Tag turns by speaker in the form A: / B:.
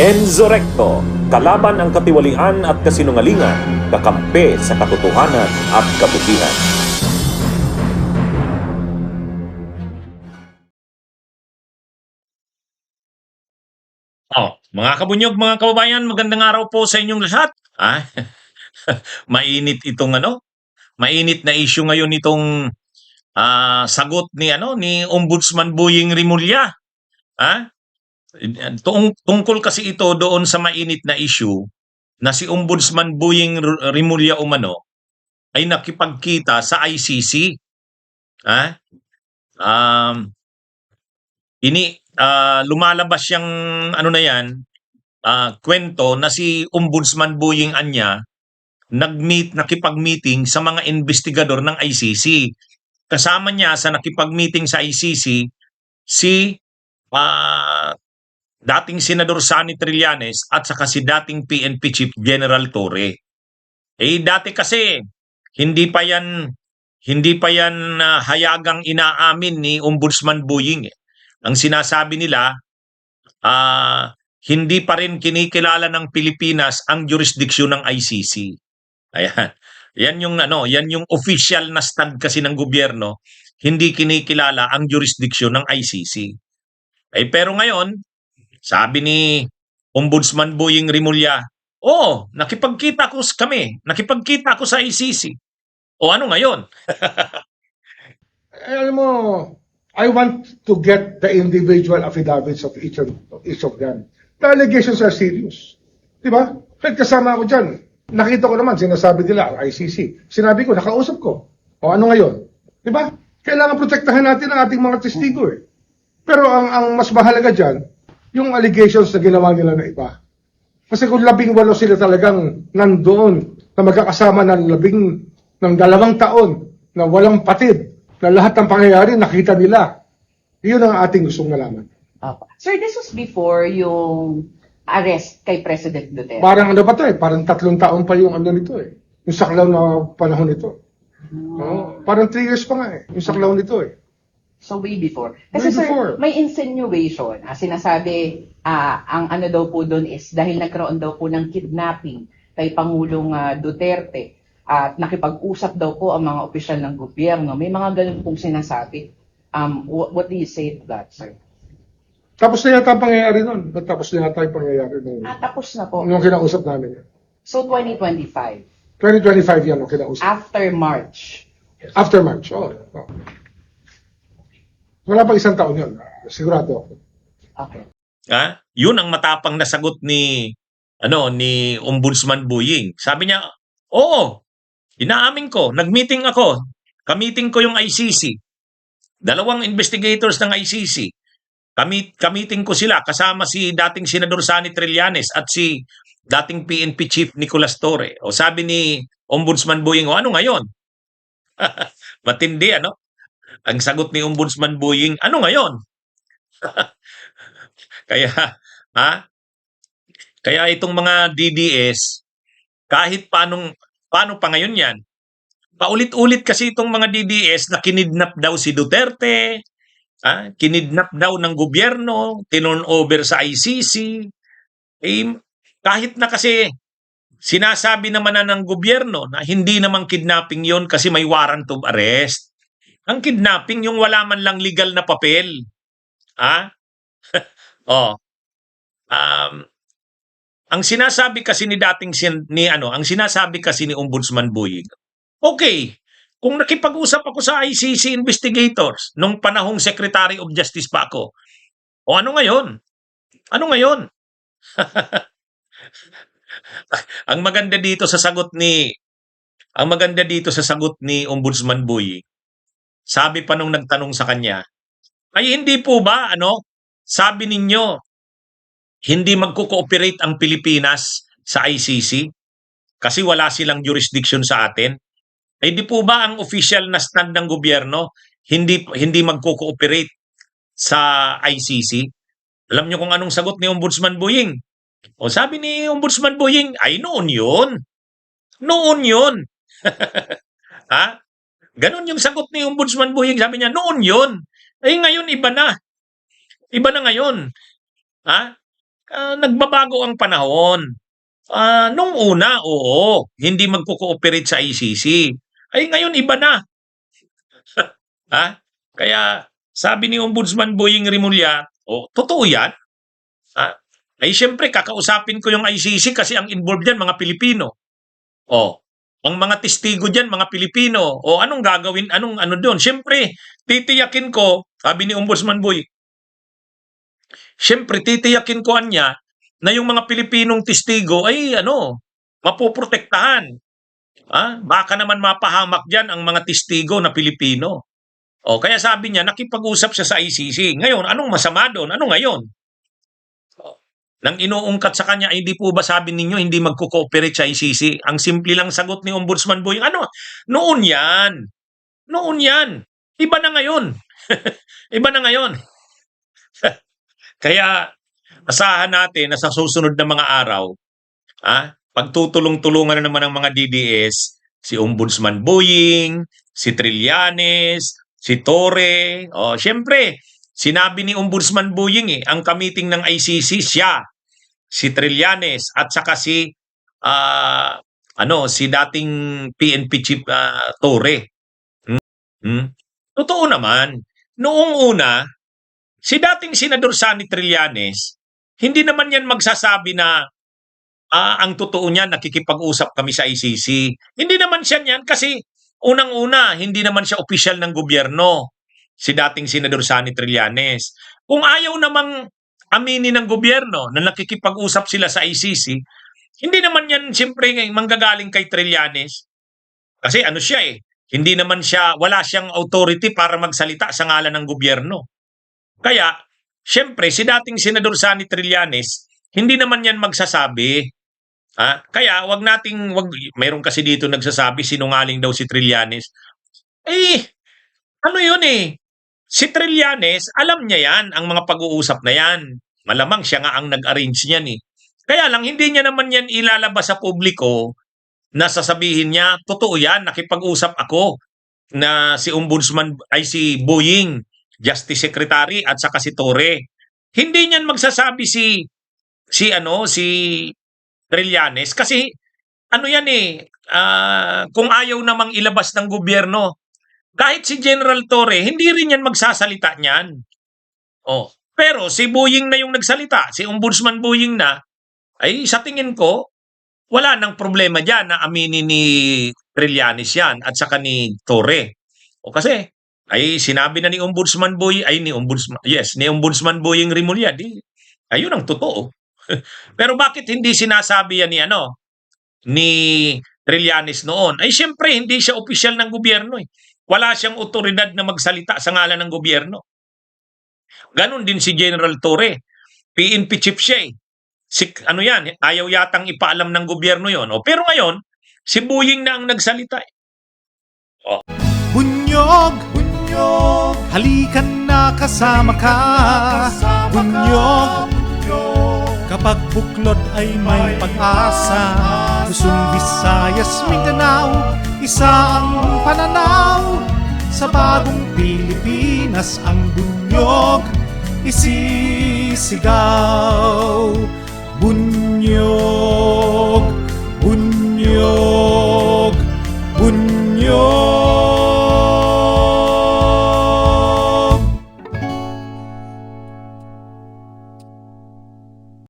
A: Enzo Recto, kalaban ang katiwalian at kasinungalingan, kakampi sa katotohanan at kabutihan.
B: Mga kabunyog, mga kababayan, magandang araw po sa inyong lahat. Mainit itong mainit na issue ngayon itong sagot ni Ombudsman Boying Rimulya. Tungkol kasi ito doon sa mainit na issue na si Ombudsman Boying Rimulya umano ay nakipagkita sa ICC. Lumalabas yang kwento na si Ombudsman Boying Anya nakipag-meeting sa mga investigador ng ICC. Kasama niya sa nakipag-meeting sa ICC si dating Senador Sonny Trillanes at saka si dating PNP Chief General Torre. Dati kasi hindi pa yan hayagang inaamin ni Ombudsman Boying. Ang sinasabi nila, hindi pa rin kinikilala ng Pilipinas ang jurisdiksyon ng ICC. Ayan. Yan yung official na stand kasi ng gobyerno, hindi kinikilala ang jurisdiksyon ng ICC. Pero ngayon, sabi ni Ombudsman Boying Rimulya, nakipagkita ako sa ICC. Ano ngayon?
C: Alam mo, I want to get the individual affidavits of each of them. The allegations are serious. Diba? Kahit kasama ako dyan, nakita ko naman, sinasabi nila, ICC. Sinabi ko, nakausap ko. Ano ngayon? Diba? Kailangan protektahan natin ang ating mga testigo eh. Pero ang mas mahalaga dyan, yung allegations na ginawa nila na iba. Kasi kung 18 sila talagang nandoon na magkakasama ng 2 taon na walang patid, na lahat ng pangyayari nakita nila. Yun ang ating gustong malaman.
D: Sir, this was before yung arrest kay President Duterte.
C: Parang parang 3 taon pa yung nito eh. Yung saklaw na panahon nito. Parang 3 years pa nga eh. Yung saklaw nito eh.
D: So way before. Kasi
C: Way before.
D: sir, may insinuation. Sinasabi, ang daw po doon is dahil nagkaroon daw po ng kidnapping kay Pangulong Duterte at nakipag-usap daw po ang mga opisyal ng gobyerno. May mga ganun pong sinasabi. What do you say to that, sir?
C: Tapos na yata ang pangyayari nun. Tapos na yata yung pangyayari nun.
D: Tapos na po.
C: Yung kinausap namin.
D: So 2025.
C: 2025 yan ang kinausap.
D: After March.
C: After March. Wala pa 1 taon yun. Sigurado ako.
D: Okay.
B: Yun ang matapang na sagot ni Ombudsman Boying. Sabi niya, inaamin ko, nag-meeting ako. Kamiting ko yung ICC. 2 investigators ng ICC. Kamiting ko sila kasama si dating Senador Sonny Trillanes at si dating PNP Chief Nicolas Torre. Sabi ni Ombudsman Boying, ano ngayon? Matindi, Ang sagot ni Ombudsman Boying, ano ngayon? Kaya itong mga DDS, kahit paano pa ngayon yan, paulit-ulit kasi itong mga DDS na kinidnap daw si Duterte, kinidnap daw ng gobyerno, tinurn over sa ICC. Kahit na kasi sinasabi naman na ng gobyerno na hindi namang kidnapping yon kasi may warrant of arrest. Ang kidnapping yung wala man lang legal na papel. Ang sinasabi kasi ang sinasabi kasi ni Ombudsman Boying, okay, kung nakipag-usap ako sa ICC investigators nung panahong Secretary of Justice pa ako, ano ngayon? Ano ngayon? Ang maganda dito sa sagot ni Ombudsman Boying, sabi pa nung nagtanong sa kanya, ay hindi po ba sabi ninyo hindi magko-cooperate ang Pilipinas sa ICC kasi wala silang jurisdiction sa atin? Di po ba ang official na stand ng gobyerno hindi magko-cooperate sa ICC? Alam niyo kung anong sagot ni Ombudsman Boying? Sabi ni Ombudsman Boying, ay noon yun. Noon yun. Ganon yung sagot ni Ombudsman Boying. Sabi niya, noon yun. Ngayon iba na. Iba na ngayon. nagbabago ang panahon. Nung una, oo, hindi magko-cooperate sa ICC. Ay ngayon iba na. Ha? Kaya sabi ni Ombudsman Boying Rimulya, totoo yan. Ay siyempre kakausapin ko yung ICC kasi ang involved diyan mga Pilipino. Ang mga testigo diyan mga Pilipino. Anong gagawin? Anong ano doon? Siyempre, titiyakin ko, sabi ni Ombudsman Boy, siyempre titiyakin ko anya na yung mga Pilipinong testigo ay mapoprotektahan. Baka naman mapahamak diyan ang mga testigo na Pilipino. Kaya sabi niya, nakipag-usap siya sa ICC. Ngayon, anong masama doon? Ano ngayon? Nang inuungkat sa kanya, hindi po ba sabi ninyo hindi magko-cooperate sa ICC? Ang simple lang sagot ni Ombudsman Boy, noon yan. Noon yan. Iba na ngayon. Iba na ngayon. Kaya, asahan natin na sa susunod na mga araw, pagtutulong-tulungan na naman ng mga DDS, si Ombudsman Boying, si Trillanes, si Torre. Siyempre, sinabi ni Ombudsman Boying ang kamiting ng ICC siya, si Trillanes at saka si dating PNP chief Torre. Totoo naman, noong una, si dating Senador Sonny Trillanes, hindi naman yan magsasabi na ang totoo niya, nakikipag-usap kami sa ICC. Hindi naman siya yan kasi unang-una, hindi naman siya opisyal ng gobyerno, si dating Senador Sonny Trillanes. Kung ayaw namang aminin ng gobyerno na nakikipag-usap sila sa ICC, hindi naman yan siyempre manggagaling kay Trillanes. Kasi siya hindi naman siya, wala siyang authority para magsalita sa ngalan ng gobyerno. Kaya, siyempre, si dating Senador Sonny Trillanes, hindi naman yan magsasabi. Kaya, mayroon kasi dito nagsasabi, sinungaling daw si Trillanes. Si Trillanes, alam niya yan, ang mga pag-uusap na yan. Malamang siya nga ang nag-arrange niyan Kaya lang, hindi niya naman yan ilalabas sa publiko na sasabihin niya, totoo yan, nakipag-usap ako na si Ombudsman, si Boying, Justice Secretary at saka si Torre. Hindi niyan magsasabi si Trillanes kasi kung ayaw namang ilabas ng gobyerno, kahit si General Torre, hindi rin yan magsasalita niyan. Pero si Boying na yung nagsalita, si Ombudsman Boying na, ay sa tingin ko, wala nang problema diyan na aminin ni Trillanes yan at saka ni Torre. Kasi ay sinabi na ni Ombudsman Boying Rimulya, ayun ang totoo. Pero bakit hindi sinasabi yan ni Trillanes noon? Ay siyempre hindi siya opisyal ng gobyerno Wala siyang otoridad na magsalita sa ngalan ng gobyerno. Ganon din si General Torre. PNP chief siya ayaw yatang ipaalam ng gobyerno yon. Pero ngayon, si Boying na ang nagsalita
E: Bunyog, halikan na kasama ka. Bunyog, kapag buklod ay may pag-asa. Luzon, Visayas, Mindanao, isa ang pananaw. Sa bagong Pilipinas ang bunyog isisigaw. Bunyog.